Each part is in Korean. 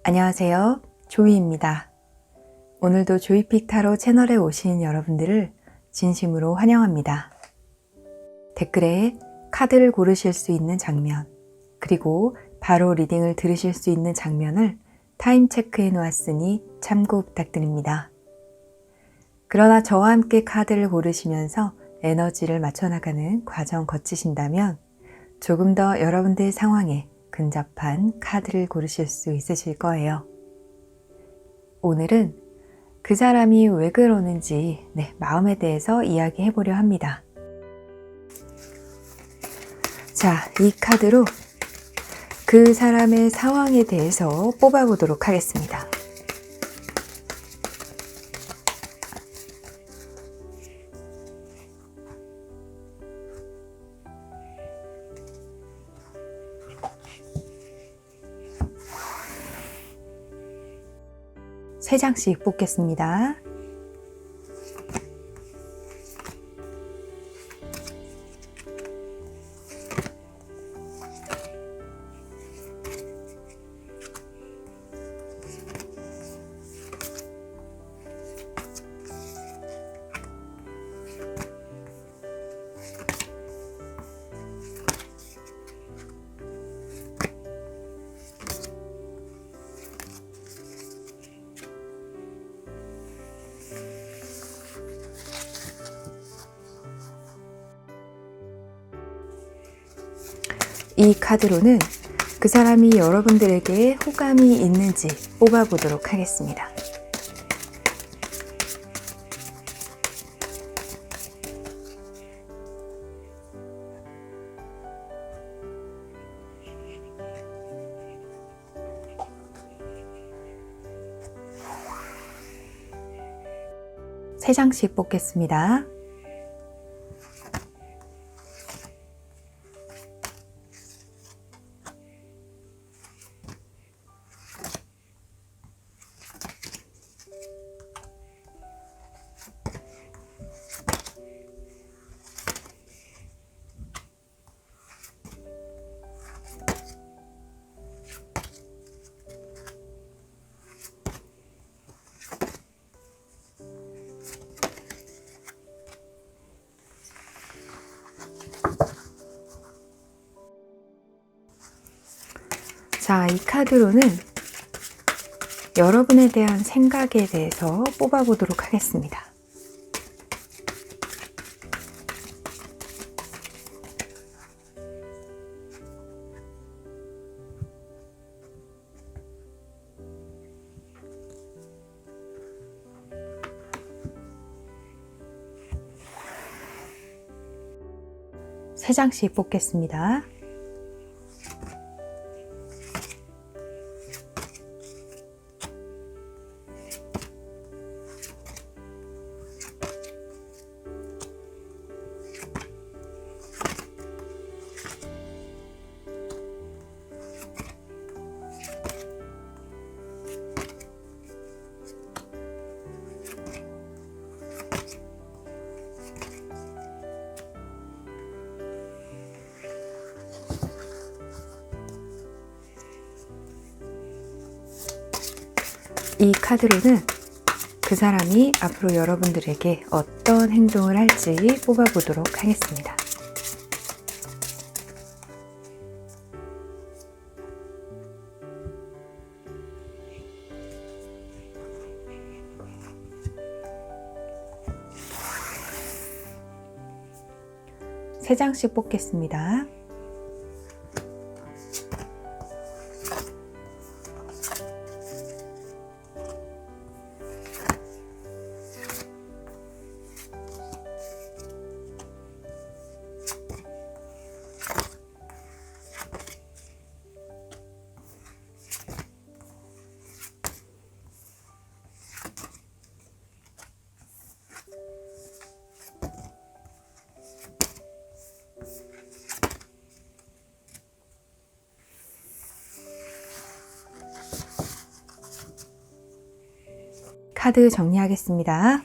안녕하세요. 조이입니다. 오늘도 조이픽 타로 채널에 오신 여러분들을 진심으로 환영합니다. 댓글에 카드를 고르실 수 있는 장면, 그리고 바로 리딩을 들으실 수 있는 장면을 타임 체크해 놓았으니 참고 부탁드립니다. 그러나 저와 함께 카드를 고르시면서 에너지를 맞춰나가는 과정 거치신다면 조금 더 여러분들 상황에 근접한 카드를 고르실 수 있으실 거예요. 오늘은 그 사람이 왜 그러는지 마음에 대해서 이야기해 보려 합니다. 자, 이 카드로 그 사람의 상황에 대해서 뽑아보도록 하겠습니다. 세 장씩 뽑겠습니다. 이 카드로는 그 사람이 여러분들에게 호감이 있는지 뽑아보도록 하겠습니다. 세 장씩 뽑겠습니다. 자, 이 카드로는 여러분에 대한 생각에 대해서 뽑아보도록 하겠습니다. 세 장씩 뽑겠습니다. 이 카드로는 그 사람이 앞으로 여러분들에게 어떤 행동을 할지 뽑아보도록 하겠습니다. 세 장씩 뽑겠습니다. 카드 정리하겠습니다.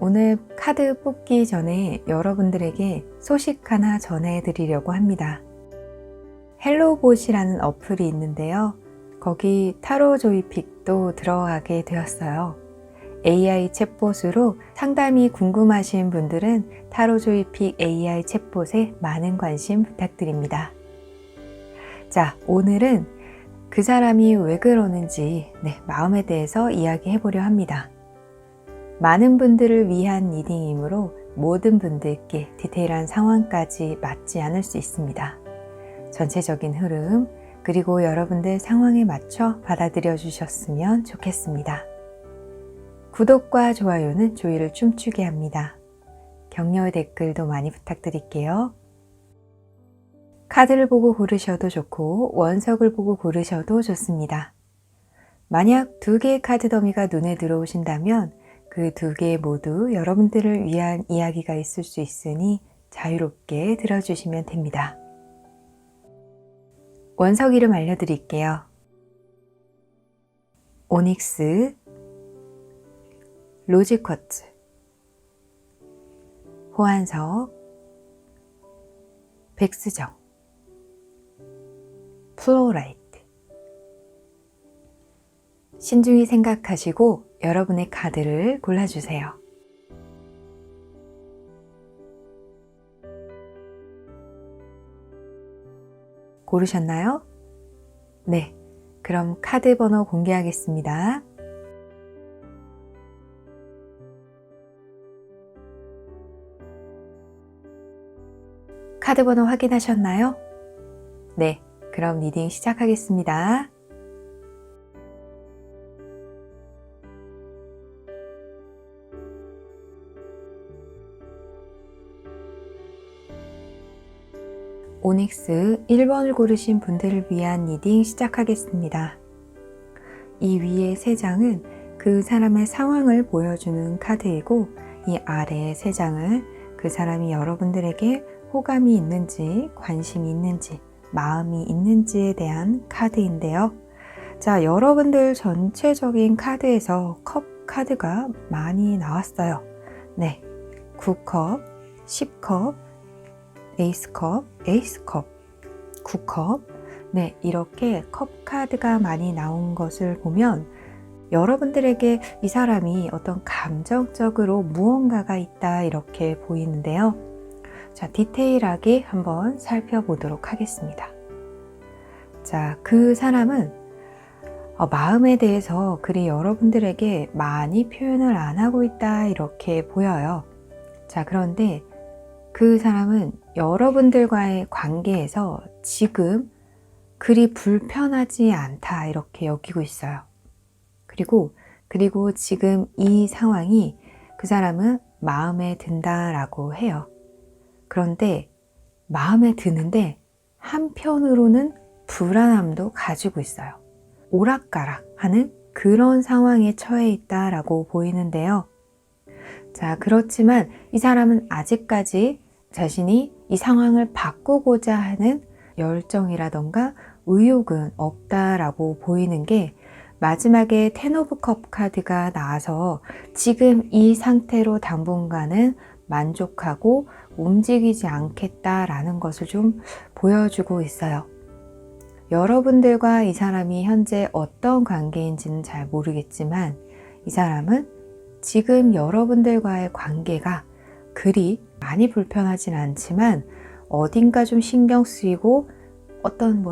오늘 카드 뽑기 전에 여러분들에게 소식 하나 전해드리려고 합니다. 헬로봇이라는 어플이 있는데요. 거기 타로 조이픽도 들어가게 되었어요. AI 챗봇으로 상담이 궁금하신 분들은 타로 조이픽 AI 챗봇에 많은 관심 부탁드립니다. 자, 오늘은 그 사람이 왜 그러는지 마음에 대해서 이야기해 보려 합니다. 많은 분들을 위한 리딩이므로 모든 분들께 디테일한 상황까지 맞지 않을 수 있습니다. 전체적인 흐름, 그리고 여러분들 상황에 맞춰 받아들여 주셨으면 좋겠습니다. 구독과 좋아요는 조이를 춤추게 합니다. 격려 댓글도 많이 부탁드릴게요. 카드를 보고 고르셔도 좋고 원석을 보고 고르셔도 좋습니다. 만약 2개의 카드 더미가 눈에 들어오신다면 그 2개 모두 여러분들을 위한 이야기가 있을 수 있으니 자유롭게 들어주시면 됩니다. 원석 이름 알려드릴게요. 오닉스, 로즈쿼츠, 호환석, 백수정, 플로라이트. 신중히 생각하시고 여러분의 카드를 골라주세요. 고르셨나요? 네, 그럼 카드 번호 공개하겠습니다. 카드 번호 확인하셨나요? 네, 그럼 리딩 시작하겠습니다. 오닉스 1번을 고르신 분들을 위한 리딩 시작하겠습니다. 이 위에 3장은 그 사람의 상황을 보여주는 카드이고, 이 아래의 3장은 그 사람이 여러분들에게 호감이 있는지, 관심이 있는지, 마음이 있는지에 대한 카드인데요. 자, 여러분들 전체적인 카드에서 컵 카드가 많이 나왔어요. 네, 9컵, 10컵, 에이스컵, 에이스컵, 9컵. 네, 이렇게 컵 카드가 많이 나온 것을 보면 여러분들에게 이 사람이 어떤 감정적으로 무언가가 있다 이렇게 보이는데요. 자, 디테일하게 한번 살펴보도록 하겠습니다. 자, 그 사람은 마음에 대해서 그리 여러분들에게 많이 표현을 안 하고 있다 이렇게 보여요. 자, 그런데 그 사람은 여러분들과의 관계에서 지금 그리 불편하지 않다 이렇게 여기고 있어요. 그리고 지금 이 상황이 그 사람은 마음에 든다라고 해요. 그런데 마음에 드는데 한편으로는 불안함도 가지고 있어요. 오락가락 하는 그런 상황에 처해 있다라고 보이는데요. 자, 그렇지만 이 사람은 아직까지 자신이 이 상황을 바꾸고자 하는 열정이라던가 의욕은 없다라고 보이는 게 마지막에 텐 오브 컵 카드가 나와서 지금 이 상태로 당분간은 만족하고 움직이지 않겠다라는 것을 좀 보여주고 있어요. 여러분들과 이 사람이 현재 어떤 관계인지는 잘 모르겠지만 이 사람은 지금 여러분들과의 관계가 그리 많이 불편하진 않지만 어딘가 좀 신경 쓰이고 어떤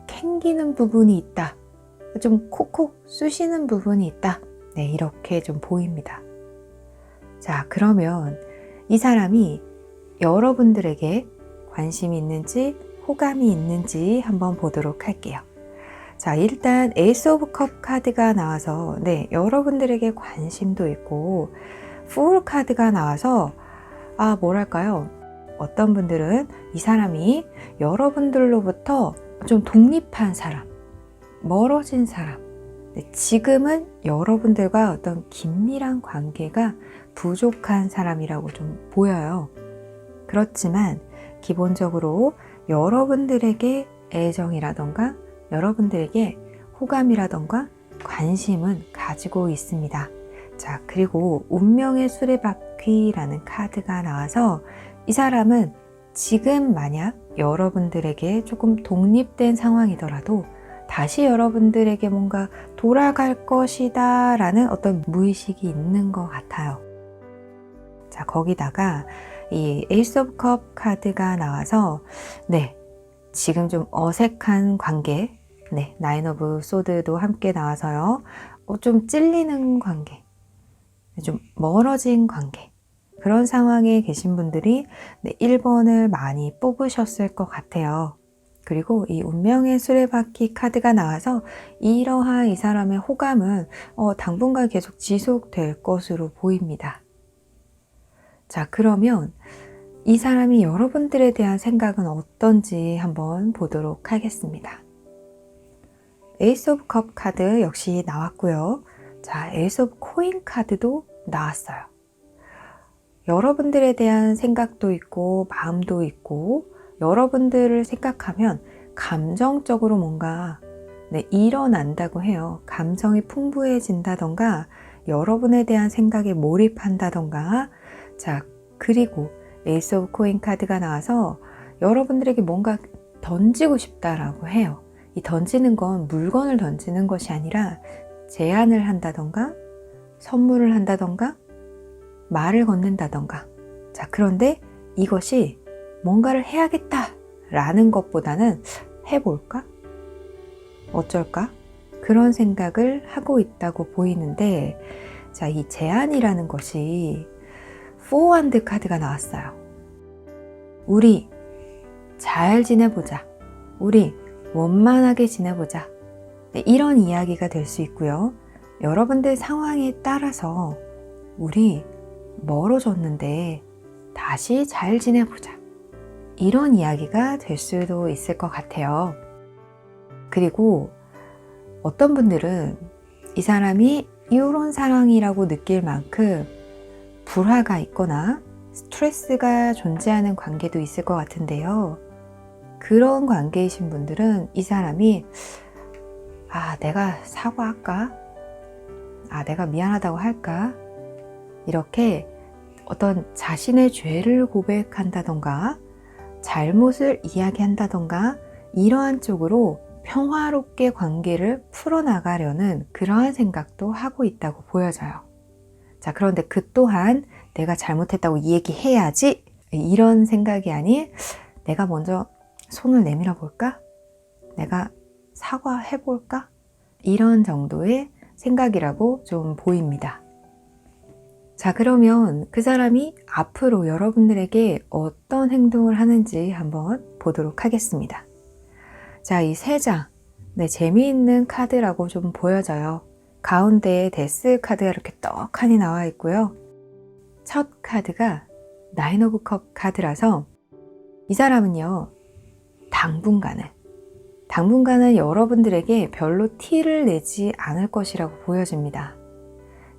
캥기는 부분이 있다. 좀 콕콕 쑤시는 부분이 있다. 네, 이렇게 좀 보입니다. 자, 그러면 이 사람이 여러분들에게 관심이 있는지 호감이 있는지 한번 보도록 할게요. 자, 일단 에이스 오브 컵 카드가 나와서 여러분들에게 관심도 있고 풀 카드가 나와서 어떤 분들은 이 사람이 여러분들로부터 좀 독립한 사람, 멀어진 사람, 지금은 여러분들과 어떤 긴밀한 관계가 부족한 사람이라고 좀 보여요. 그렇지만 기본적으로 여러분들에게 애정이라던가 여러분들에게 호감이라던가 관심은 가지고 있습니다. 자, 그리고 운명의 수레바퀴라는 카드가 나와서 이 사람은 지금 만약 여러분들에게 조금 독립된 상황이더라도 다시 여러분들에게 뭔가 돌아갈 것이다 라는 어떤 무의식이 있는 것 같아요. 자, 거기다가 이 에이스 오브 컵 카드가 나와서 네, 지금 좀 어색한 관계, 네, 나인 오브 소드도 함께 나와서요. 좀 찔리는 관계, 좀 멀어진 관계, 그런 상황에 계신 분들이 네, 1번을 많이 뽑으셨을 것 같아요. 그리고 이 운명의 수레바퀴 카드가 나와서 이러한 이 사람의 호감은 당분간 계속 지속될 것으로 보입니다. 자, 그러면 이 사람이 여러분들에 대한 생각은 어떤지 한번 보도록 하겠습니다. 에이스 오브 컵 카드 역시 나왔고요. 자, 에이스 오브 코인 카드도 나왔어요. 여러분들에 대한 생각도 있고 마음도 있고 여러분들을 생각하면 감정적으로 뭔가 일어난다고 해요. 감정이 풍부해진다던가 여러분에 대한 생각에 몰입한다던가. 자, 그리고 에이스 오브 코인 카드가 나와서 여러분들에게 뭔가 던지고 싶다라고 해요. 이 던지는 건 물건을 던지는 것이 아니라 제안을 한다던가 선물을 한다던가 말을 건넨다던가. 자, 그런데 이것이 뭔가를 해야겠다라는 것보다는 해볼까? 어쩔까? 그런 생각을 하고 있다고 보이는데, 자, 이 제안이라는 것이 포워드 카드가 나왔어요. 우리 잘 지내보자. 우리 원만하게 지내보자. 네, 이런 이야기가 될 수 있고요. 여러분들 상황에 따라서 우리 멀어졌는데 다시 잘 지내보자. 이런 이야기가 될 수도 있을 것 같아요. 그리고 어떤 분들은 이 사람이 이런 상황이라고 느낄 만큼 불화가 있거나 스트레스가 존재하는 관계도 있을 것 같은데요. 그런 관계이신 분들은 이 사람이 내가 사과할까? 내가 미안하다고 할까? 이렇게 어떤 자신의 죄를 고백한다던가 잘못을 이야기한다던가 이러한 쪽으로 평화롭게 관계를 풀어나가려는 그러한 생각도 하고 있다고 보여져요. 자, 그런데 그 또한 내가 잘못했다고 얘기해야지 이런 생각이 아닌 내가 먼저 손을 내밀어 볼까? 내가 사과해 볼까? 이런 정도의 생각이라고 좀 보입니다. 자, 그러면 그 사람이 앞으로 여러분들에게 어떤 행동을 하는지 한번 보도록 하겠습니다. 자, 이 세 장, 재미있는 카드라고 좀 보여져요. 가운데에 데스 카드가 이렇게 떡하니 나와 있고요. 첫 카드가 나인 오브 컵 카드라서 이 사람은요, 당분간은 여러분들에게 별로 티를 내지 않을 것이라고 보여집니다.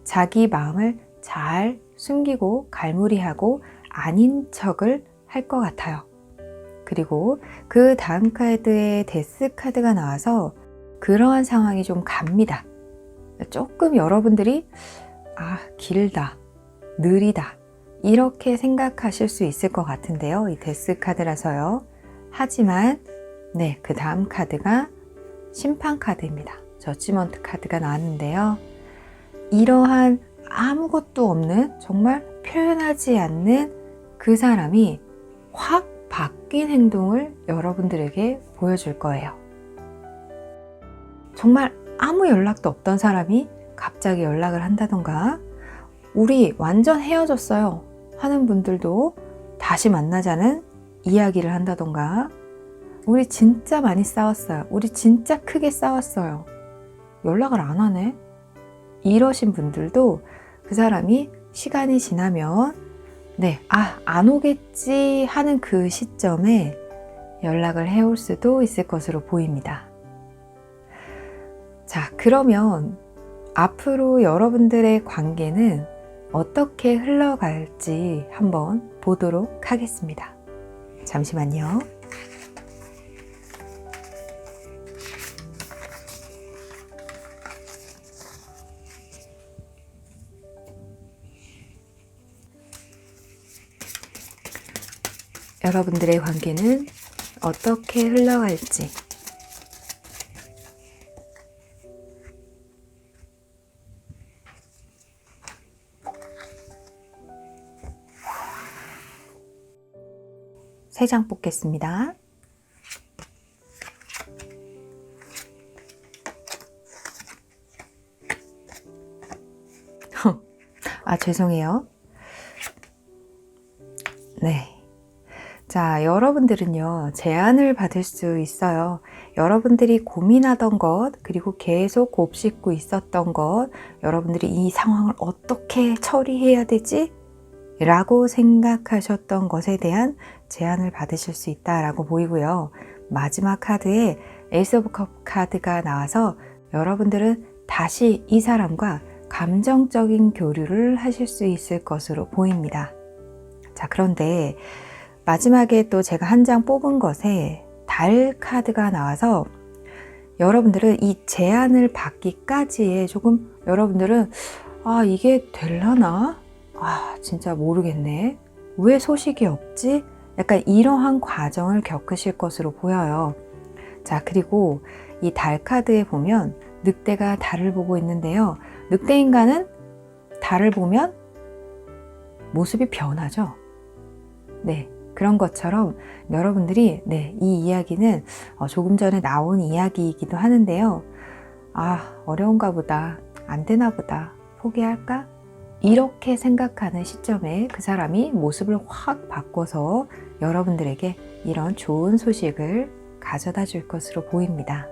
자기 마음을 잘 숨기고 갈무리하고 아닌 척을 할 것 같아요. 그리고 그 다음 카드에 데스 카드가 나와서 그러한 상황이 좀 갑니다. 조금 여러분들이 길다, 느리다 이렇게 생각하실 수 있을 것 같은데요. 이 데스 카드라서요. 하지만 그 다음 카드가 심판 카드입니다. 저지먼트 카드가 나왔는데요. 이러한 아무것도 없는 정말 표현하지 않는 그 사람이 확 바뀐 행동을 여러분들에게 보여줄 거예요. 정말 아무 연락도 없던 사람이 갑자기 연락을 한다던가 우리 완전 헤어졌어요 하는 분들도 다시 만나자는 이야기를 한다던가 우리 진짜 많이 싸웠어요. 우리 진짜 크게 싸웠어요. 연락을 안 하네. 이러신 분들도 그 사람이 시간이 지나면 안 오겠지 하는 그 시점에 연락을 해올 수도 있을 것으로 보입니다. 자, 그러면 앞으로 여러분들의 관계는 어떻게 흘러갈지 한번 보도록 하겠습니다. 잠시만요. 여러분들의 관계는 어떻게 흘러갈지 세 장 뽑겠습니다. 죄송해요. 네. 자, 여러분들은요, 제안을 받을 수 있어요. 여러분들이 고민하던 것, 그리고 계속 곱씹고 있었던 것, 여러분들이 이 상황을 어떻게 처리해야 되지? 라고 생각하셨던 것에 대한 제안을 받으실 수 있다라고 보이고요. 마지막 카드에 에이스 오브 컵 카드가 나와서 여러분들은 다시 이 사람과 감정적인 교류를 하실 수 있을 것으로 보입니다. 자, 그런데 마지막에 또 제가 한 장 뽑은 것에 달 카드가 나와서 여러분들은 이 제안을 받기까지에 조금 여러분들은 이게 될라나? 진짜 모르겠네. 왜 소식이 없지? 약간 이러한 과정을 겪으실 것으로 보여요. 자, 그리고 이 달 카드에 보면 늑대가 달을 보고 있는데요. 늑대 인간은 달을 보면 모습이 변하죠. 네, 그런 것처럼 여러분들이 이 이야기는 조금 전에 나온 이야기이기도 하는데요. 어려운가 보다, 안 되나 보다, 포기할까? 이렇게 생각하는 시점에 그 사람이 모습을 확 바꿔서 여러분들에게 이런 좋은 소식을 가져다 줄 것으로 보입니다.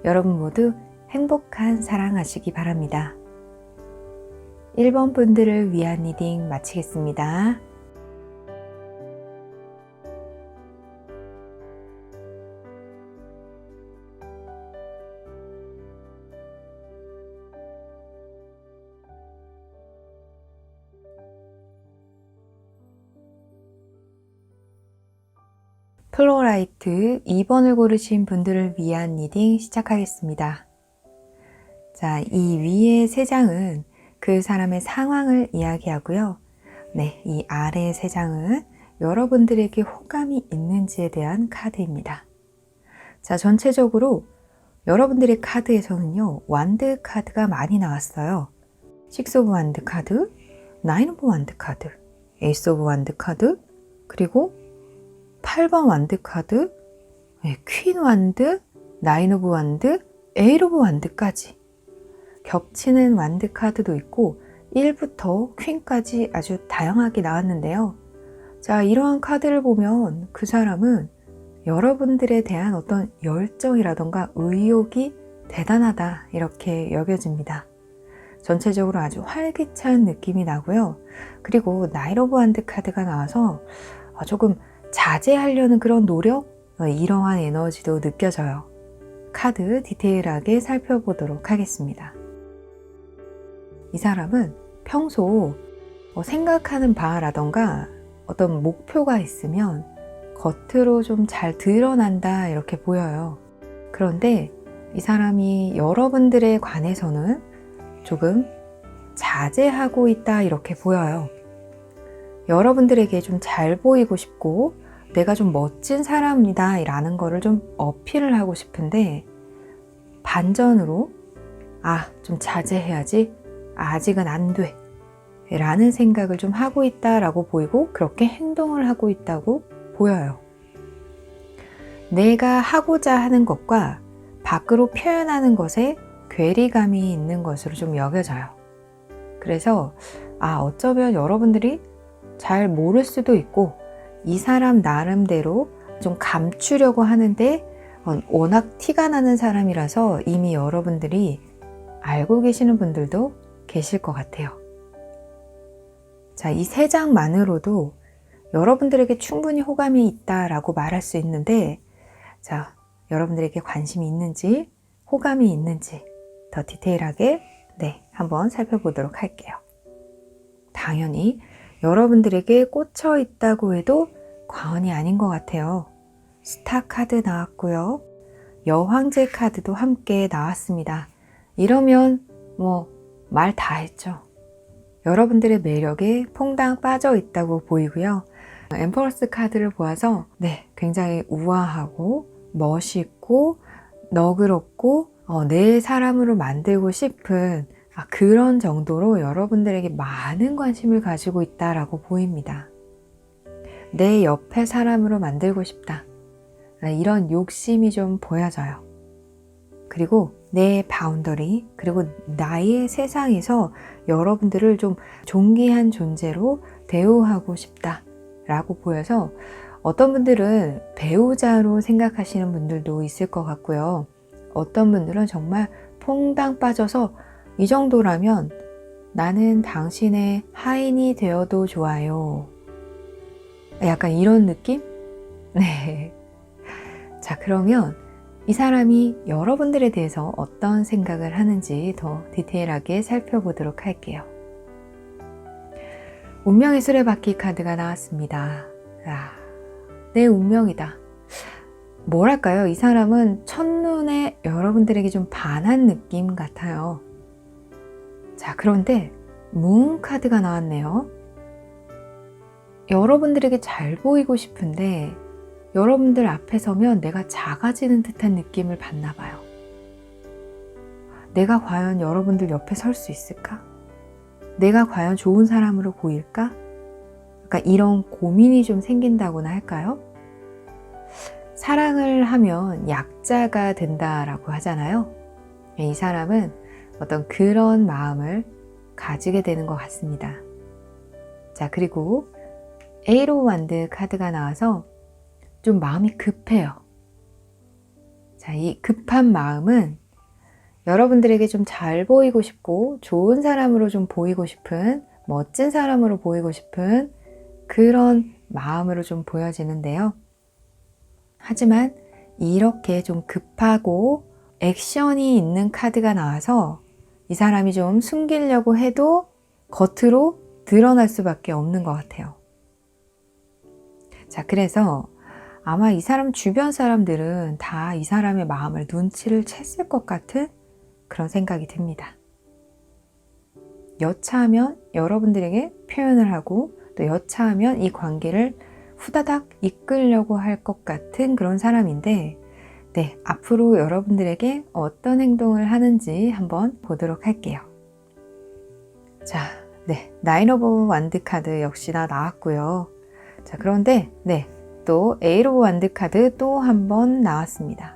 여러분 모두 행복한 사랑하시기 바랍니다. 1번 분들을 위한 리딩 마치겠습니다. 플로라이트 2번을 고르신 분들을 위한 리딩 시작하겠습니다. 자, 이 위의 세 장은 그 사람의 상황을 이야기하고요. 이 아래 세 장은 여러분들에게 호감이 있는지에 대한 카드입니다. 자, 전체적으로 여러분들의 카드에서는요, 완드 카드가 많이 나왔어요. 6 오브 완드 카드, 9 오브 완드 카드, 에이스 오브 완드 카드, 그리고 8번 완드 카드, 퀸 완드, 9 오브 완드, 8 오브 완드까지 겹치는 완드 카드도 있고 1부터 퀸까지 아주 다양하게 나왔는데요. 자, 이러한 카드를 보면 그 사람은 여러분들에 대한 어떤 열정이라던가 의욕이 대단하다 이렇게 여겨집니다. 전체적으로 아주 활기찬 느낌이 나고요. 그리고 9 오브 완드 카드가 나와서 조금 자제하려는 그런 노력, 이러한 에너지도 느껴져요. 카드 디테일하게 살펴보도록 하겠습니다. 이 사람은 평소 생각하는 바라던가 어떤 목표가 있으면 겉으로 좀 잘 드러난다 이렇게 보여요. 그런데 이 사람이 여러분들에 관해서는 조금 자제하고 있다 이렇게 보여요. 여러분들에게 좀 잘 보이고 싶고 내가 좀 멋진 사람이다 라는 거를 좀 어필을 하고 싶은데 반전으로 좀 자제해야지, 아직은 안 돼 라는 생각을 좀 하고 있다라고 보이고 그렇게 행동을 하고 있다고 보여요. 내가 하고자 하는 것과 밖으로 표현하는 것에 괴리감이 있는 것으로 좀 여겨져요. 그래서 어쩌면 여러분들이 잘 모를 수도 있고 이 사람 나름대로 좀 감추려고 하는데 워낙 티가 나는 사람이라서 이미 여러분들이 알고 계시는 분들도 계실 것 같아요. 자, 이 세 장만으로도 여러분들에게 충분히 호감이 있다라고 말할 수 있는데, 자, 여러분들에게 관심이 있는지 호감이 있는지 더 디테일하게 한번 살펴보도록 할게요. 당연히 여러분들에게 꽂혀 있다고 해도 과언이 아닌 것 같아요. 스타 카드 나왔고요. 여황제 카드도 함께 나왔습니다. 이러면 말 다 했죠. 여러분들의 매력에 퐁당 빠져 있다고 보이고요. 엠퍼러스 카드를 보아서 굉장히 우아하고 멋있고 너그럽고 내 사람으로 만들고 싶은 그런 정도로 여러분들에게 많은 관심을 가지고 있다라고 보입니다. 내 옆에 사람으로 만들고 싶다. 이런 욕심이 좀 보여져요. 그리고 내 바운더리, 그리고 나의 세상에서 여러분들을 좀 존귀한 존재로 대우하고 싶다 라고 보여서 어떤 분들은 배우자로 생각하시는 분들도 있을 것 같고요. 어떤 분들은 정말 퐁당 빠져서 이 정도라면 나는 당신의 하인이 되어도 좋아요. 약간 이런 느낌? 네. 자, 그러면 이 사람이 여러분들에 대해서 어떤 생각을 하는지 더 디테일하게 살펴보도록 할게요. 운명의 수레바퀴 카드가 나왔습니다. 내 운명이다. 뭐랄까요? 이 사람은 첫눈에 여러분들에게 좀 반한 느낌 같아요. 자, 그런데 문 카드가 나왔네요. 여러분들에게 잘 보이고 싶은데 여러분들 앞에 서면 내가 작아지는 듯한 느낌을 받나 봐요. 내가 과연 여러분들 옆에 설 수 있을까? 내가 과연 좋은 사람으로 보일까? 그러니까 이런 고민이 좀 생긴다고나 할까요? 사랑을 하면 약자가 된다라고 하잖아요. 이 사람은 어떤 그런 마음을 가지게 되는 것 같습니다. 자, 그리고 에이트 오브 원드 카드가 나와서 좀 마음이 급해요. 자, 이 급한 마음은 여러분들에게 좀 잘 보이고 싶고 좋은 사람으로 좀 보이고 싶은, 멋진 사람으로 보이고 싶은 그런 마음으로 좀 보여지는데요. 하지만 이렇게 좀 급하고 액션이 있는 카드가 나와서 이 사람이 좀 숨기려고 해도 겉으로 드러날 수밖에 없는 것 같아요. 자, 그래서 아마 이 사람 주변 사람들은 다 이 사람의 마음을 눈치를 챘을 것 같은 그런 생각이 듭니다. 여차하면 여러분들에게 표현을 하고 또 여차하면 이 관계를 후다닥 이끌려고 할 것 같은 그런 사람인데, 앞으로 여러분들에게 어떤 행동을 하는지 한번 보도록 할게요. 자, 나인 오브 원드 카드 역시나 나왔고요. 자, 그런데 또 에이트 오브 원드 카드 또 한 번 나왔습니다.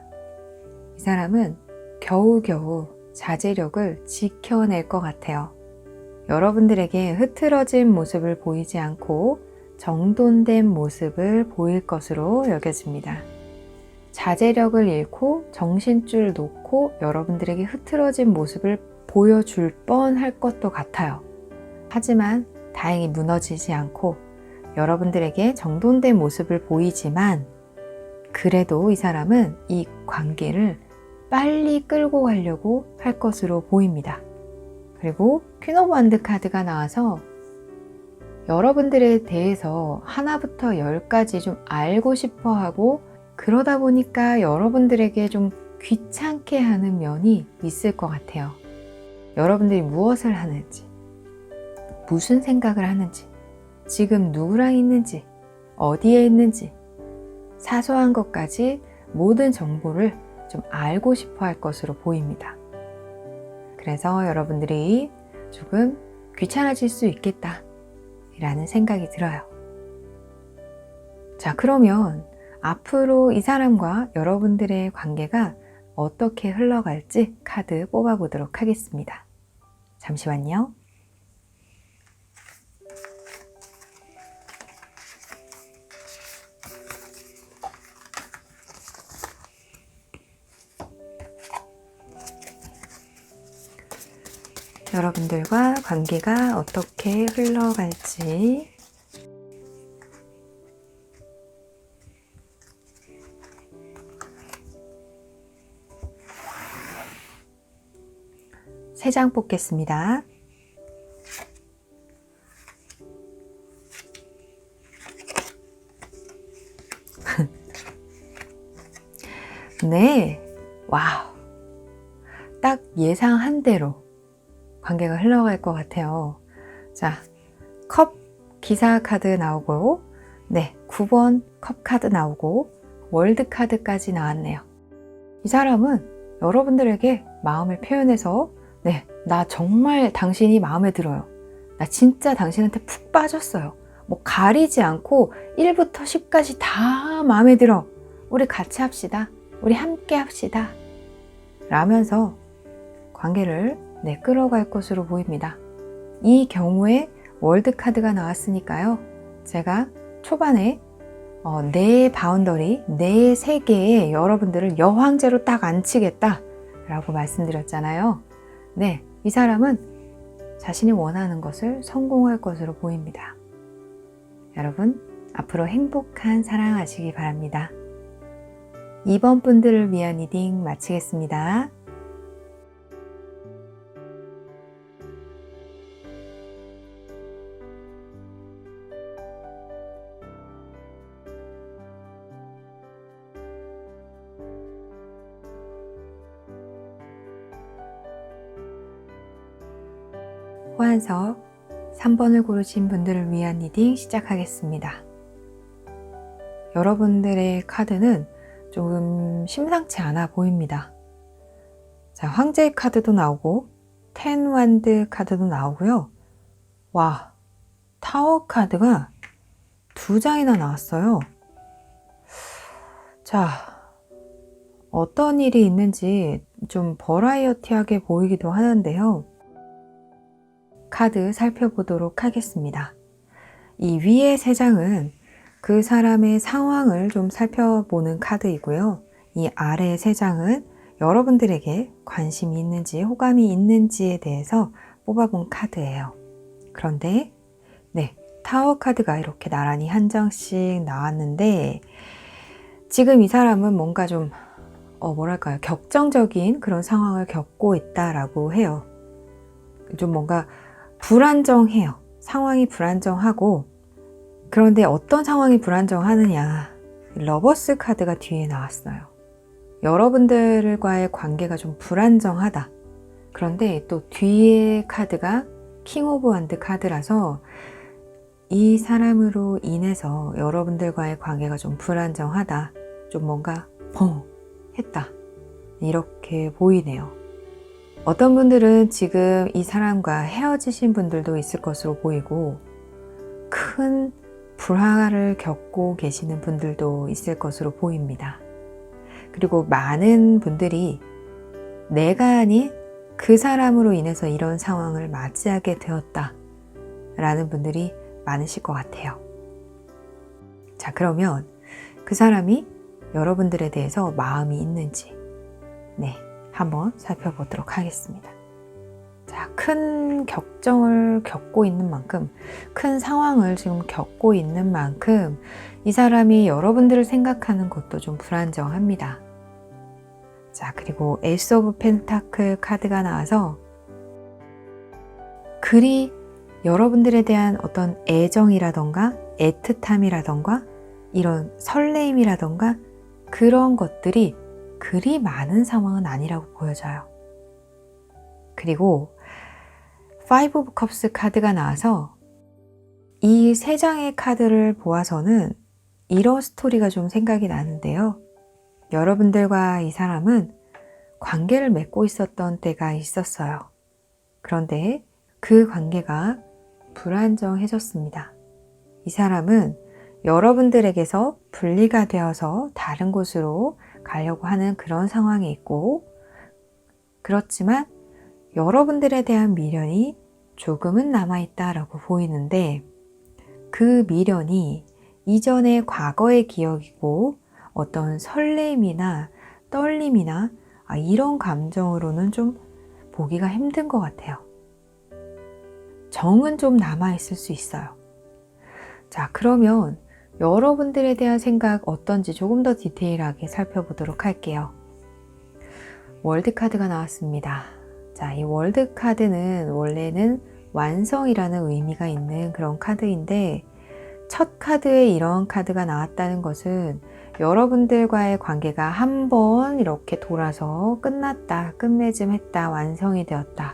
이 사람은 겨우겨우 자제력을 지켜낼 것 같아요. 여러분들에게 흐트러진 모습을 보이지 않고 정돈된 모습을 보일 것으로 여겨집니다. 자제력을 잃고 정신줄 놓고 여러분들에게 흐트러진 모습을 보여줄 뻔할 것도 같아요. 하지만 다행히 무너지지 않고 여러분들에게 정돈된 모습을 보이지만 그래도 이 사람은 이 관계를 빨리 끌고 가려고 할 것으로 보입니다. 그리고 퀸 오브 원드 카드가 나와서 여러분들에 대해서 하나부터 10까지 좀 알고 싶어 하고 그러다 보니까 여러분들에게 좀 귀찮게 하는 면이 있을 것 같아요. 여러분들이 무엇을 하는지, 무슨 생각을 하는지, 지금 누구랑 있는지, 어디에 있는지 사소한 것까지 모든 정보를 좀 알고 싶어 할 것으로 보입니다. 그래서 여러분들이 조금 귀찮아질 수 있겠다 라는 생각이 들어요. 자, 그러면 앞으로 이 사람과 여러분들의 관계가 어떻게 흘러갈지 카드 뽑아보도록 하겠습니다. 잠시만요. 여러분들과 관계가 어떻게 흘러갈지 세 장 뽑겠습니다. 네, 와우, 딱 예상한 대로 관계가 흘러갈 것 같아요. 자, 컵 기사 카드 나오고 네, 9번 컵 카드 나오고 월드 카드까지 나왔네요. 이 사람은 여러분들에게 마음을 표현해서 네, 나 정말 당신이 마음에 들어요. 나 진짜 당신한테 푹 빠졌어요. 뭐 가리지 않고 1부터 10까지 다 마음에 들어. 우리 같이 합시다. 우리 함께 합시다. 라면서 관계를 네, 끌어갈 것으로 보입니다. 이 경우에 월드카드가 나왔으니까요. 제가 초반에 내 바운더리, 내 세계에 여러분들을 여황제로 딱 앉히겠다 라고 말씀드렸잖아요. 네, 이 사람은 자신이 원하는 것을 성공할 것으로 보입니다. 여러분, 앞으로 행복한 사랑하시기 바랍니다. 2번 분들을 위한 리딩 마치겠습니다. 호환석 3번을 고르신 분들을 위한 리딩 시작하겠습니다. 여러분들의 카드는 조금 심상치 않아 보입니다. 자, 황제의 카드도 나오고 텐 완드 카드도 나오고요. 와, 타워 카드가 2장이나 나왔어요. 자, 어떤 일이 있는지 좀 버라이어티하게 보이기도 하는데요. 카드 살펴보도록 하겠습니다. 이 위의 3장은 그 사람의 상황을 좀 살펴보는 카드이고요. 이 아래 3장은 여러분들에게 관심이 있는지 호감이 있는지에 대해서 뽑아본 카드예요. 그런데 네, 타워 카드가 이렇게 나란히 한 장씩 나왔는데 지금 이 사람은 뭔가 좀 뭐랄까요, 격정적인 그런 상황을 겪고 있다라고 해요. 좀 뭔가 불안정해요. 상황이 불안정하고, 그런데 어떤 상황이 불안정하느냐, 러버스 카드가 뒤에 나왔어요. 여러분들과의 관계가 좀 불안정하다. 그런데 또 뒤에 카드가 킹 오브 완드 카드라서 이 사람으로 인해서 여러분들과의 관계가 좀 불안정하다. 좀 뭔가 펑 했다. 이렇게 보이네요. 어떤 분들은 지금 이 사람과 헤어지신 분들도 있을 것으로 보이고 큰 불화를 겪고 계시는 분들도 있을 것으로 보입니다. 그리고 많은 분들이 내가 아닌 그 사람으로 인해서 이런 상황을 맞이하게 되었다 라는 분들이 많으실 것 같아요. 자, 그러면 그 사람이 여러분들에 대해서 마음이 있는지 네, 한번 살펴보도록 하겠습니다. 자, 큰 격정을 겪고 있는 만큼, 큰 상황을 지금 겪고 있는 만큼 이 사람이 여러분들을 생각하는 것도 좀 불안정합니다. 자, 그리고 에이스 오브 펜타클 카드가 나와서 그리 여러분들에 대한 어떤 애정이라던가 애틋함이라던가 이런 설레임이라던가 그런 것들이 그리 많은 상황은 아니라고 보여져요. 그리고 5 오브 컵스 카드가 나와서 이 3장의 카드를 보아서는 이런 스토리가 좀 생각이 나는데요. 여러분들과 이 사람은 관계를 맺고 있었던 때가 있었어요. 그런데 그 관계가 불안정해졌습니다. 이 사람은 여러분들에게서 분리가 되어서 다른 곳으로 가려고 하는 그런 상황이 있고, 그렇지만 여러분들에 대한 미련이 조금은 남아있다라고 보이는데 그 미련이 이전의 과거의 기억이고 어떤 설렘이나 떨림이나 이런 감정으로는 좀 보기가 힘든 것 같아요. 정은 좀 남아있을 수 있어요. 자, 그러면 여러분들에 대한 생각 어떤지 조금 더 디테일하게 살펴보도록 할게요. 월드카드가 나왔습니다. 자, 이 월드카드는 원래는 완성이라는 의미가 있는 그런 카드인데 첫 카드에 이런 카드가 나왔다는 것은 여러분들과의 관계가 한번 이렇게 돌아서 끝났다, 끝맺음했다, 완성이 되었다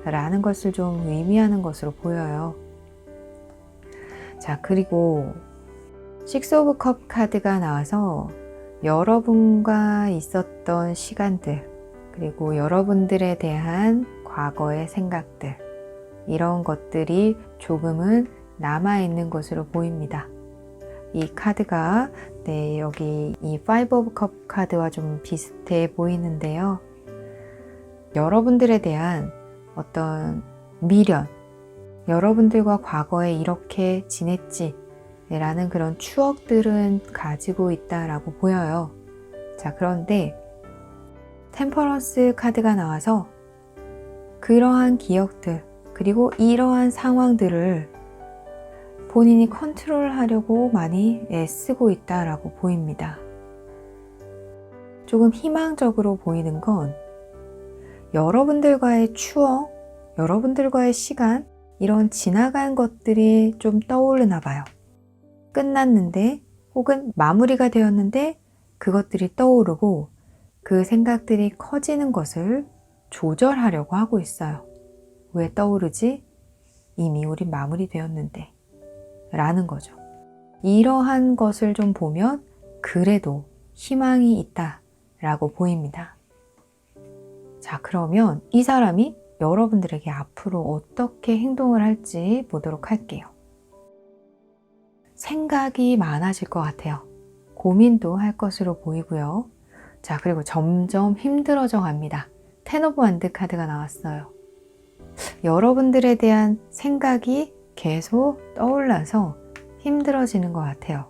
라는 것을 좀 의미하는 것으로 보여요. 자, 그리고 식스 오브 컵 카드가 나와서 여러분과 있었던 시간들, 그리고 여러분들에 대한 과거의 생각들, 이런 것들이 조금은 남아있는 것으로 보입니다. 이 카드가 여기 이 파이브 오브 컵 카드와 좀 비슷해 보이는데요. 여러분들에 대한 어떤 미련, 여러분들과 과거에 이렇게 지냈지 라는 그런 추억들은 가지고 있다라고 보여요. 자, 그런데 템퍼런스 카드가 나와서 그러한 기억들, 그리고 이러한 상황들을 본인이 컨트롤하려고 많이 애쓰고 있다라고 보입니다. 조금 희망적으로 보이는 건 여러분들과의 추억, 여러분들과의 시간, 이런 지나간 것들이 좀 떠오르나 봐요. 끝났는데 혹은 마무리가 되었는데 그것들이 떠오르고 그 생각들이 커지는 것을 조절하려고 하고 있어요. 왜 떠오르지? 이미 우린 마무리되었는데 라는 거죠. 이러한 것을 좀 보면 그래도 희망이 있다 라고 보입니다. 자, 그러면 이 사람이 여러분들에게 앞으로 어떻게 행동을 할지 보도록 할게요. 생각이 많아질 것 같아요. 고민도 할 것으로 보이고요. 자, 그리고 점점 힘들어져 갑니다. 텐 오브 완드 카드가 나왔어요. 여러분들에 대한 생각이 계속 떠올라서 힘들어지는 것 같아요.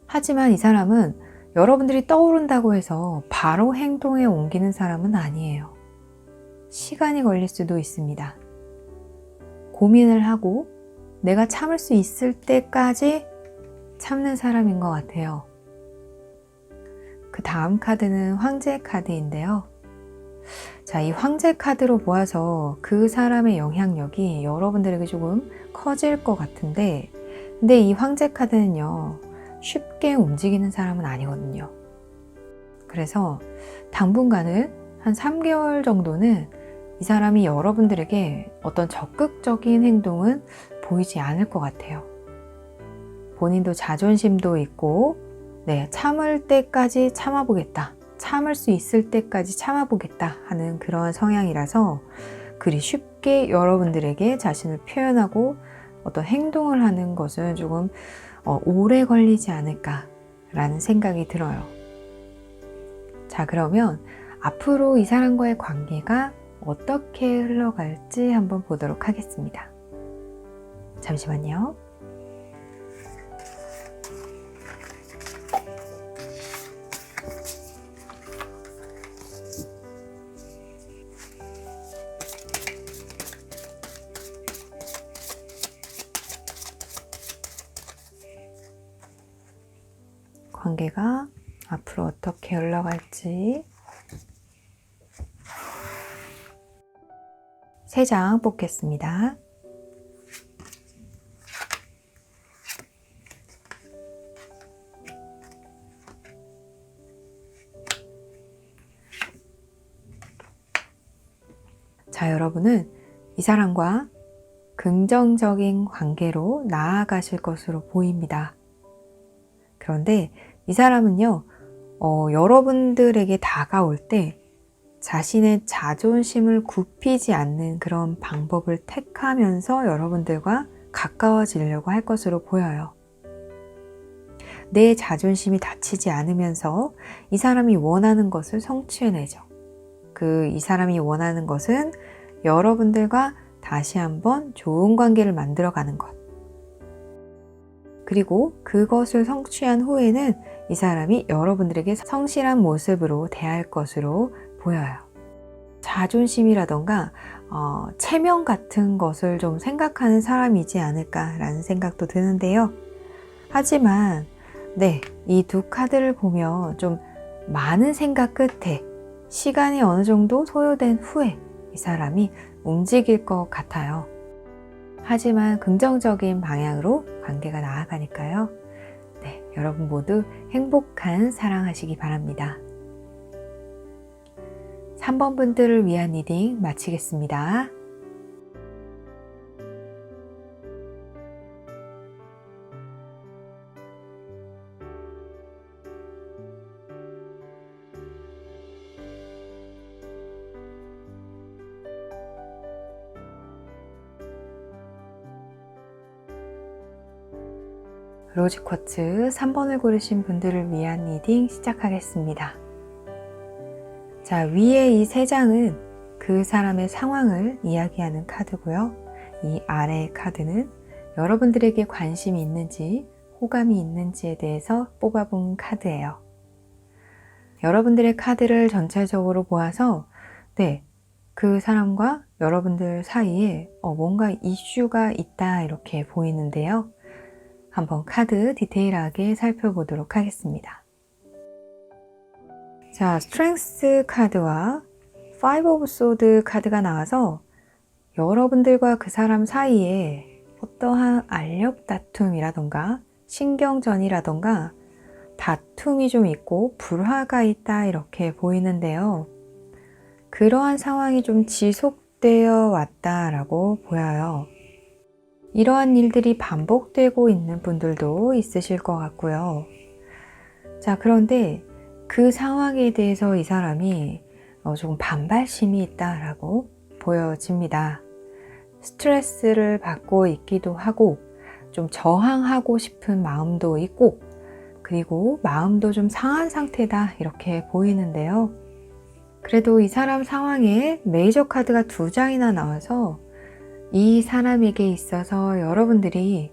하지만 이 사람은 여러분들이 떠오른다고 해서 바로 행동에 옮기는 사람은 아니에요. 시간이 걸릴 수도 있습니다. 고민을 하고 내가 참을 수 있을 때까지 참는 사람인 것 같아요. 그 다음 카드는 황제 카드인데요. 자, 이 황제 카드로 보아서 그 사람의 영향력이 여러분들에게 조금 커질 것 같은데, 근데 이 황제 카드는요, 쉽게 움직이는 사람은 아니거든요. 그래서 당분간은 한 3개월 정도는 이 사람이 여러분들에게 어떤 적극적인 행동은 보이지 않을 것 같아요. 본인도 자존심도 있고, 참을 때까지 참아보겠다, 참을 수 있을 때까지 참아보겠다 하는 그런 성향이라서 그리 쉽게 여러분들에게 자신을 표현하고 어떤 행동을 하는 것은 조금 오래 걸리지 않을까라는 생각이 들어요. 자, 그러면 앞으로 이 사람과의 관계가 어떻게 흘러갈지 한번 보도록 하겠습니다. 잠시만요. 관계가 앞으로 어떻게 흘러갈지 3장 뽑겠습니다. 자, 여러분은 이 사람과 긍정적인 관계로 나아가실 것으로 보입니다. 그런데 이 사람은요, 여러분들에게 다가올 때 자신의 자존심을 굽히지 않는 그런 방법을 택하면서 여러분들과 가까워지려고 할 것으로 보여요. 내 자존심이 다치지 않으면서 이 사람이 원하는 것을 성취해내죠. 이 사람이 원하는 것은 여러분들과 다시 한번 좋은 관계를 만들어가는 것. 그리고 그것을 성취한 후에는 이 사람이 여러분들에게 성실한 모습으로 대할 것으로 보여요. 자존심이라던가 체면 같은 것을 좀 생각하는 사람이지 않을까라는 생각도 드는데요. 하지만 이 두 카드를 보면 좀 많은 생각 끝에 시간이 어느 정도 소요된 후에 이 사람이 움직일 것 같아요. 하지만 긍정적인 방향으로 관계가 나아가니까요. 여러분 모두 행복한 사랑하시기 바랍니다. 3번 분들을 위한 리딩 마치겠습니다. 로즈 쿼츠 3번을 고르신 분들을 위한 리딩 시작하겠습니다. 자, 위에 이 3장은 그 사람의 상황을 이야기하는 카드고요. 이 아래의 카드는 여러분들에게 관심이 있는지 호감이 있는지에 대해서 뽑아본 카드예요. 여러분들의 카드를 전체적으로 보아서 그 사람과 여러분들 사이에 뭔가 이슈가 있다 이렇게 보이는데요. 한번 카드 디테일하게 살펴보도록 하겠습니다. 자, 스트렝스 카드와 5 오브 소드 카드가 나와서 여러분들과 그 사람 사이에 어떠한 알력 다툼이라던가 신경전이라던가 다툼이 좀 있고 불화가 있다 이렇게 보이는데요. 그러한 상황이 좀 지속되어 왔다라고 보여요. 이러한 일들이 반복되고 있는 분들도 있으실 것 같고요. 자, 그런데 그 상황에 대해서 이 사람이 조금 반발심이 있다라고 보여집니다. 스트레스를 받고 있기도 하고 좀 저항하고 싶은 마음도 있고 그리고 마음도 좀 상한 상태다 이렇게 보이는데요. 그래도 이 사람 상황에 메이저 카드가 2장이나 나와서 이 사람에게 있어서 여러분들이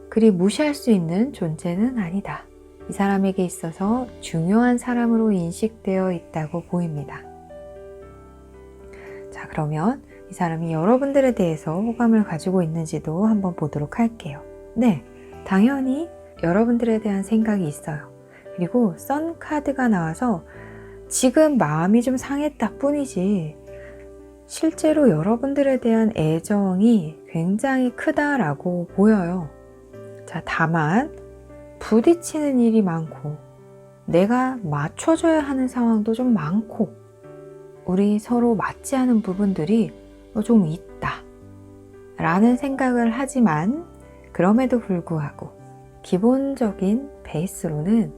그리 무시할 수 있는 존재는 아니다. 이 사람에게 있어서 중요한 사람으로 인식되어 있다고 보입니다. 자, 그러면 이 사람이 여러분들에 대해서 호감을 가지고 있는지도 한번 보도록 할게요. 네, 당연히 여러분들에 대한 생각이 있어요. 그리고 선 카드가 나와서 지금 마음이 좀 상했다 뿐이지 실제로 여러분들에 대한 애정이 굉장히 크다라고 보여요. 자, 다만 부딪히는 일이 많고 내가 맞춰줘야 하는 상황도 좀 많고 우리 서로 맞지 않은 부분들이 좀 있다 라는 생각을 하지만 그럼에도 불구하고 기본적인 베이스로는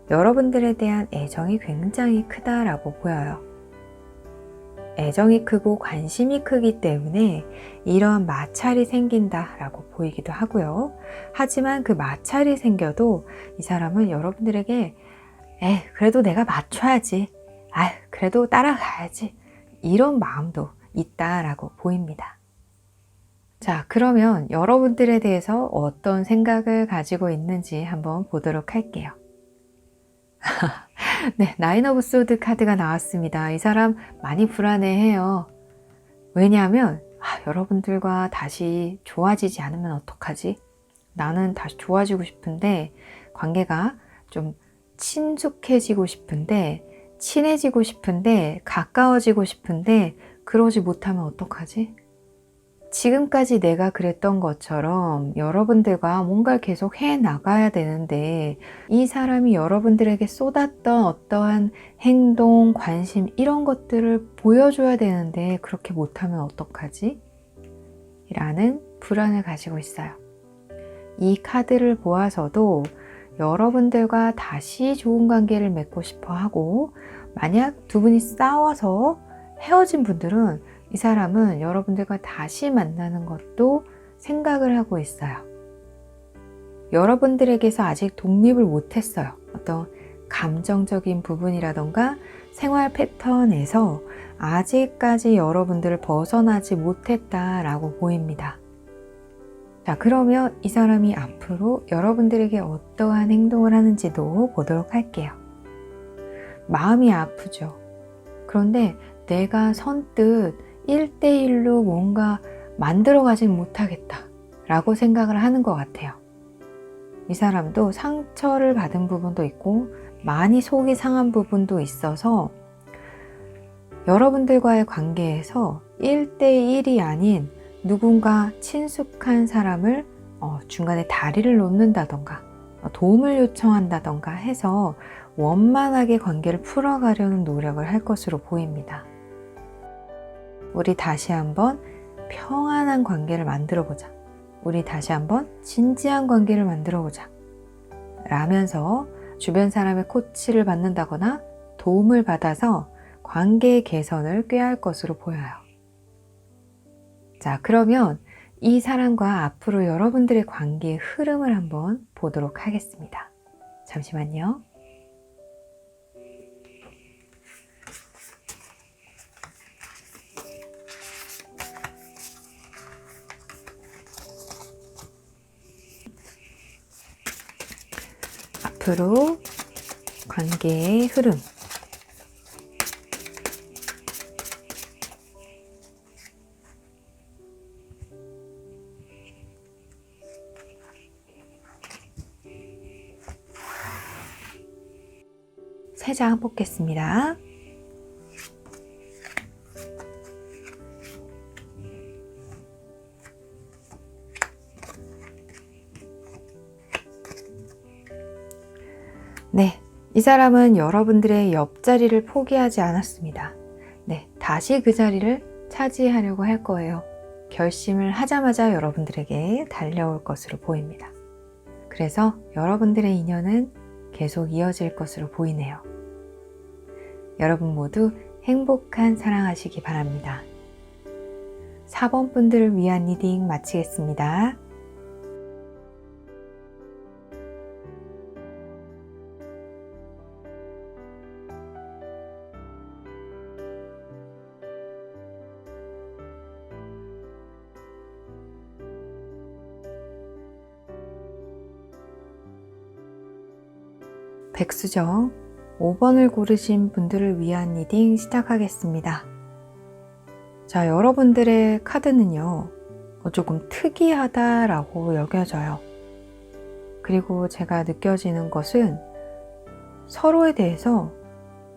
여러분들에 대한 애정이 굉장히 크다라고 보여요. 애정이 크고 관심이 크기 때문에 이런 마찰이 생긴다라고 보이기도 하고요. 하지만 그 마찰이 생겨도 이 사람은 여러분들에게 그래도 내가 맞춰야지. 그래도 따라가야지. 이런 마음도 있다라고 보입니다. 자, 그러면 여러분들에 대해서 어떤 생각을 가지고 있는지 한번 보도록 할게요. 네, 나인 오브 소드 카드가 나왔습니다. 이 사람 많이 불안해해요. 왜냐하면 여러분들과 다시 좋아지지 않으면 어떡하지? 나는 다시 좋아지고 싶은데 관계가 좀 친숙해지고 싶은데 친해지고 싶은데 가까워지고 싶은데 그러지 못하면 어떡하지? 지금까지 내가 그랬던 것처럼 여러분들과 뭔가를 계속 해 나가야 되는데 이 사람이 여러분들에게 쏟았던 어떠한 행동, 관심 이런 것들을 보여줘야 되는데 그렇게 못하면 어떡하지? 라는 불안을 가지고 있어요. 이 카드를 보아서도 여러분들과 다시 좋은 관계를 맺고 싶어 하고 만약 두 분이 싸워서 헤어진 분들은 이 사람은 여러분들과 다시 만나는 것도 생각을 하고 있어요. 여러분들에게서 아직 독립을 못했어요. 어떤 감정적인 부분이라던가 생활 패턴에서 아직까지 여러분들을 벗어나지 못했다라고 보입니다. 자, 그러면 이 사람이 앞으로 여러분들에게 어떠한 행동을 하는지도 보도록 할게요. 마음이 아프죠. 그런데 내가 선뜻 1대1로 뭔가 만들어가진 못하겠다 라고 생각을 하는 것 같아요. 이 사람도 상처를 받은 부분도 있고 많이 속이 상한 부분도 있어서 여러분들과의 관계에서 1대1이 아닌 누군가 친숙한 사람을 중간에 다리를 놓는다던가 도움을 요청한다던가 해서 원만하게 관계를 풀어가려는 노력을 할 것으로 보입니다. 우리 다시 한번 평안한 관계를 만들어 보자. 우리 다시 한번 진지한 관계를 만들어 보자. 라면서 주변 사람의 코치를 받는다거나 도움을 받아서 관계의 개선을 꾀할 것으로 보여요. 자, 그러면 이 사람과 앞으로 여러분들의 관계의 흐름을 한번 보도록 하겠습니다. 잠시만요. 앞으로 관계의 흐름. 세 장 뽑겠습니다. 네, 이 사람은 여러분들의 옆자리를 포기하지 않았습니다. 네, 다시 그 자리를 차지하려고 할 거예요. 결심을 하자마자 여러분들에게 달려올 것으로 보입니다. 그래서 여러분들의 인연은 계속 이어질 것으로 보이네요. 여러분 모두 행복한 사랑하시기 바랍니다. 4번 분들을 위한 리딩 마치겠습니다. 백수정 5번을 고르신 분들을 위한 리딩 시작하겠습니다. 자, 여러분들의 카드는요, 조금 특이하다라고 여겨져요. 그리고 제가 느껴지는 것은 서로에 대해서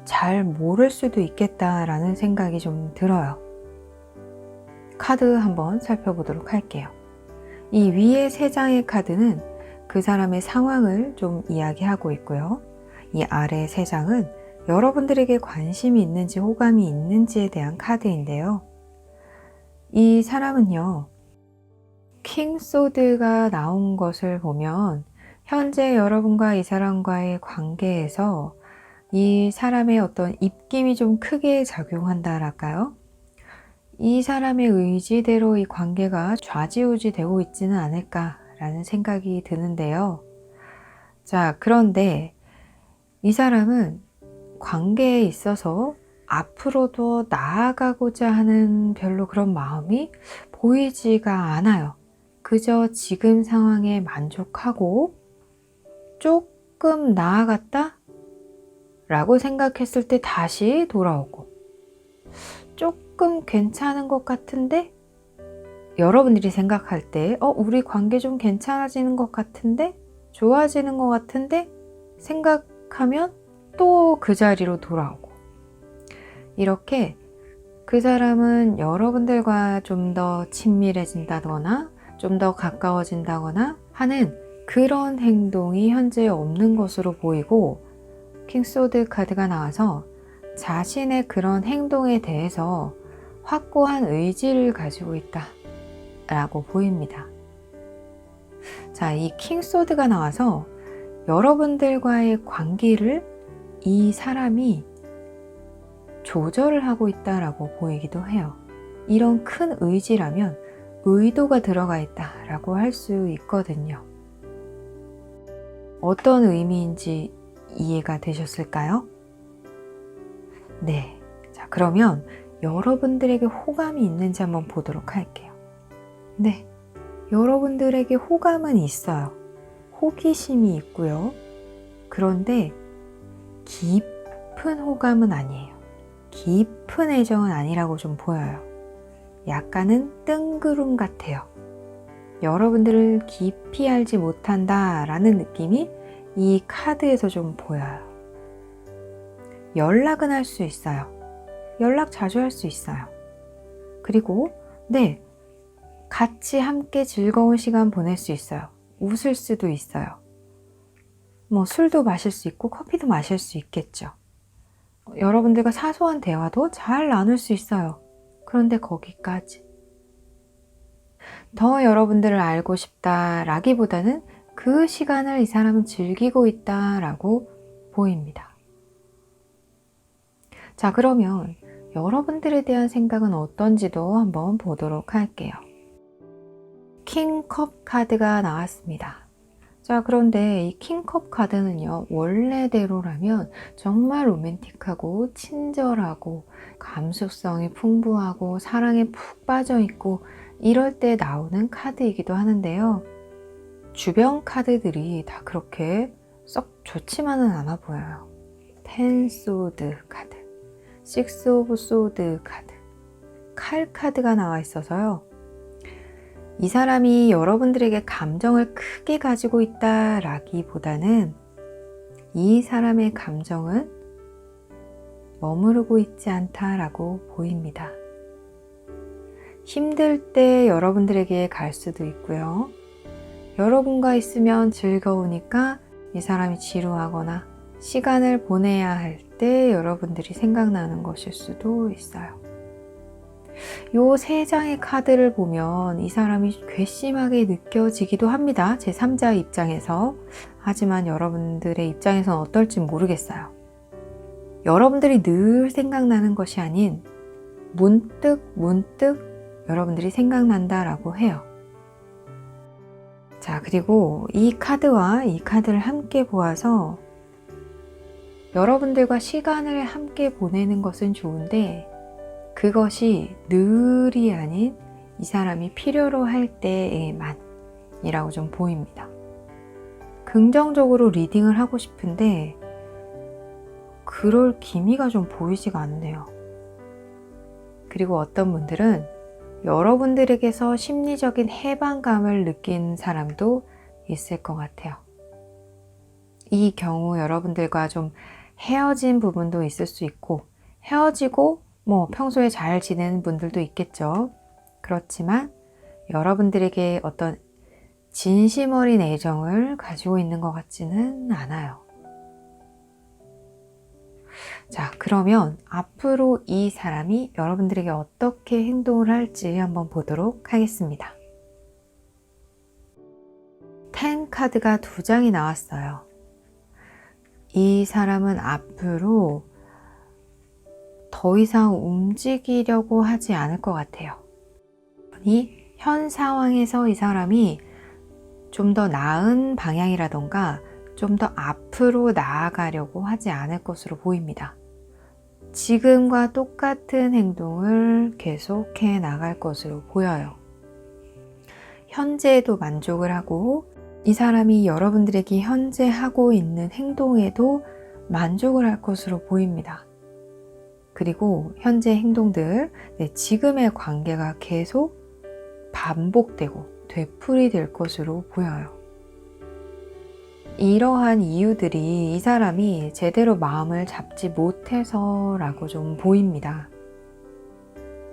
잘 모를 수도 있겠다라는 생각이 좀 들어요. 카드 한번 살펴보도록 할게요. 이 위에 3장의 카드는 그 사람의 상황을 좀 이야기하고 있고요. 이 아래 3장은 여러분들에게 관심이 있는지 호감이 있는지에 대한 카드인데요. 이 사람은요, 킹 소드가 나온 것을 보면 현재 여러분과 이 사람과의 관계에서 이 사람의 어떤 입김이 좀 크게 작용한다랄까요? 이 사람의 의지대로 이 관계가 좌지우지 되고 있지는 않을까라는 생각이 드는데요. 자, 그런데 이 사람은 관계에 있어서 앞으로도 나아가고자 하는 별로 그런 마음이 보이지가 않아요. 그저 지금 상황에 만족하고 조금 나아갔다? 라고 생각했을 때 다시 돌아오고, 조금 괜찮은 것 같은데? 여러분들이 생각할 때 우리 관계 좀 괜찮아지는 것 같은데? 좋아지는 것 같은데? 생각하면 또 그 자리로 돌아오고, 이렇게 그 사람은 여러분들과 좀 더 친밀해진다거나 좀 더 가까워진다거나 하는 그런 행동이 현재 없는 것으로 보이고, 킹소드 카드가 나와서 자신의 그런 행동에 대해서 확고한 의지를 가지고 있다 라고 보입니다. 자, 이 킹소드가 나와서 여러분들과의 관계를 이 사람이 조절을 하고 있다라고 보이기도 해요. 이런 큰 의지라면 의도가 들어가 있다라고 할 수 있거든요. 어떤 의미인지 이해가 되셨을까요? 네. 자, 그러면 여러분들에게 호감이 있는지 한번 보도록 할게요. 네. 여러분들에게 호감은 있어요. 호기심이 있고요. 그런데 깊은 호감은 아니에요. 깊은 애정은 아니라고 좀 보여요. 약간은 뜬구름 같아요. 여러분들을 깊이 알지 못한다라는 느낌이 이 카드에서 좀 보여요. 연락은 할 수 있어요. 연락 자주 할 수 있어요. 그리고 네, 같이 함께 즐거운 시간 보낼 수 있어요. 웃을 수도 있어요. 뭐 술도 마실 수 있고 커피도 마실 수 있겠죠. 여러분들과 사소한 대화도 잘 나눌 수 있어요. 그런데 거기까지. 더 여러분들을 알고 싶다라기보다는 그 시간을 이 사람은 즐기고 있다라고 보입니다. 자, 그러면 여러분들에 대한 생각은 어떤지도 한번 보도록 할게요. 킹컵 카드가 나왔습니다. 자, 그런데 이 킹컵 카드는요, 원래대로라면 정말 로맨틱하고 친절하고 감수성이 풍부하고 사랑에 푹 빠져 있고 이럴 때 나오는 카드이기도 하는데요. 주변 카드들이 다 그렇게 썩 좋지만은 않아 보여요. 10 소드 카드, 6 오브 소드 카드, 칼 카드가 나와 있어서요. 이 사람이 여러분들에게 감정을 크게 가지고 있다라기보다는 이 사람의 감정은 머무르고 있지 않다라고 보입니다. 힘들 때 여러분들에게 갈 수도 있고요. 여러분과 있으면 즐거우니까 이 사람이 지루하거나 시간을 보내야 할 때 여러분들이 생각나는 것일 수도 있어요. 요 세 장의 카드를 보면 이 사람이 괘씸하게 느껴지기도 합니다. 제3자 입장에서. 하지만 여러분들의 입장에서는 어떨지 모르겠어요. 여러분들이 늘 생각나는 것이 아닌 문득 여러분들이 생각난다라고 해요. 자, 그리고 이 카드와 이 카드를 함께 보아서 여러분들과 시간을 함께 보내는 것은 좋은데 그것이 늘이 아닌 이 사람이 필요로 할 때에만이라고 좀 보입니다. 긍정적으로 리딩을 하고 싶은데 그럴 기미가 좀 보이지가 않네요. 그리고 어떤 분들은 여러분들에게서 심리적인 해방감을 느낀 사람도 있을 것 같아요. 이 경우 여러분들과 좀 헤어진 부분도 있을 수 있고 헤어지고 평소에 잘 지내는 분들도 있겠죠. 그렇지만 여러분들에게 어떤 진심 어린 애정을 가지고 있는 것 같지는 않아요. 자, 그러면 앞으로 이 사람이 여러분들에게 어떻게 행동을 할지 한번 보도록 하겠습니다. 10 카드가 2장이 나왔어요. 이 사람은 앞으로 더 이상 움직이려고 하지 않을 것 같아요. 현 상황에서 이 사람이 좀 더 나은 방향이라던가 좀 더 앞으로 나아가려고 하지 않을 것으로 보입니다. 지금과 똑같은 행동을 계속해 나갈 것으로 보여요. 현재에도 만족을 하고 이 사람이 여러분들에게 현재 하고 있는 행동에도 만족을 할 것으로 보입니다. 그리고 현재 행동들, 지금의 관계가 계속 반복되고 되풀이될 것으로 보여요. 이러한 이유들이 이 사람이 제대로 마음을 잡지 못해서라고 좀 보입니다.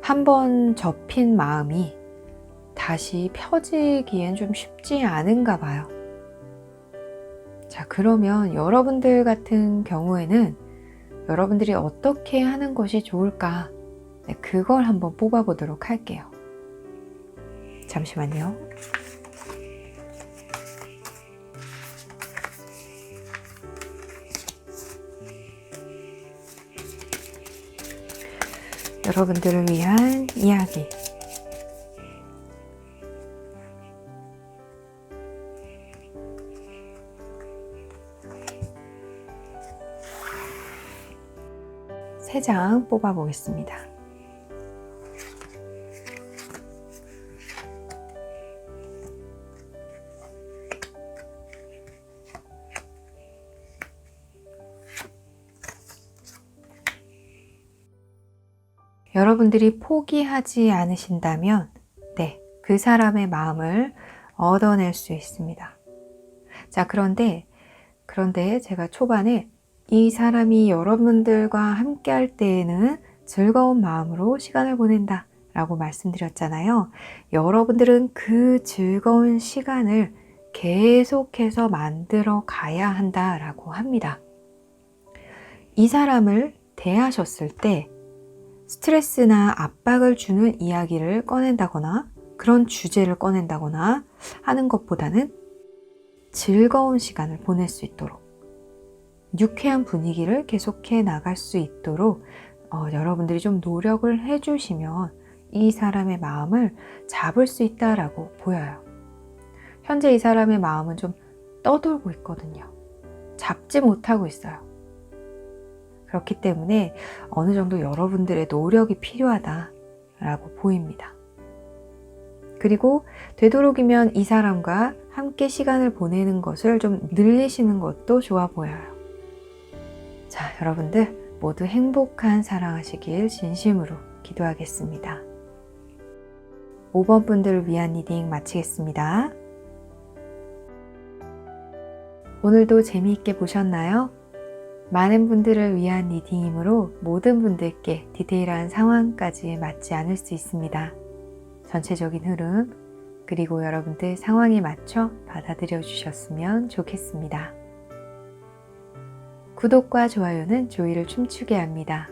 한번 접힌 마음이 다시 펴지기엔 좀 쉽지 않은가 봐요. 자, 그러면 여러분들 같은 경우에는 여러분들이 어떻게 하는 것이 좋을까? 그걸 한번 뽑아보도록 할게요. 잠시만요. 여러분들을 위한 이야기. 세 장 뽑아보겠습니다. 여러분들이 포기하지 않으신다면 그 사람의 마음을 얻어낼 수 있습니다. 자, 그런데 제가 초반에 이 사람이 여러분들과 함께 할 때에는 즐거운 마음으로 시간을 보낸다 라고 말씀드렸잖아요. 여러분들은 그 즐거운 시간을 계속해서 만들어 가야 한다 라고 합니다. 이 사람을 대하셨을 때 스트레스나 압박을 주는 이야기를 꺼낸다거나 그런 주제를 꺼낸다거나 하는 것보다는 즐거운 시간을 보낼 수 있도록 유쾌한 분위기를 계속해 나갈 수 있도록 여러분들이 좀 노력을 해주시면 이 사람의 마음을 잡을 수 있다라고 보여요. 현재 이 사람의 마음은 좀 떠돌고 있거든요. 잡지 못하고 있어요. 그렇기 때문에 어느 정도 여러분들의 노력이 필요하다라고 보입니다. 그리고 되도록이면 이 사람과 함께 시간을 보내는 것을 좀 늘리시는 것도 좋아 보여요. 자, 여러분들 모두 행복한 사랑하시길 진심으로 기도하겠습니다. 5번 분들을 위한 리딩 마치겠습니다. 오늘도 재미있게 보셨나요? 많은 분들을 위한 리딩이므로 모든 분들께 디테일한 상황까지 맞지 않을 수 있습니다. 전체적인 흐름, 그리고 여러분들 상황에 맞춰 받아들여 주셨으면 좋겠습니다. 구독과 좋아요는 조이를 춤추게 합니다.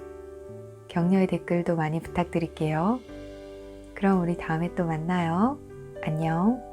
격려의 댓글도 많이 부탁드릴게요. 그럼 우리 다음에 또 만나요. 안녕.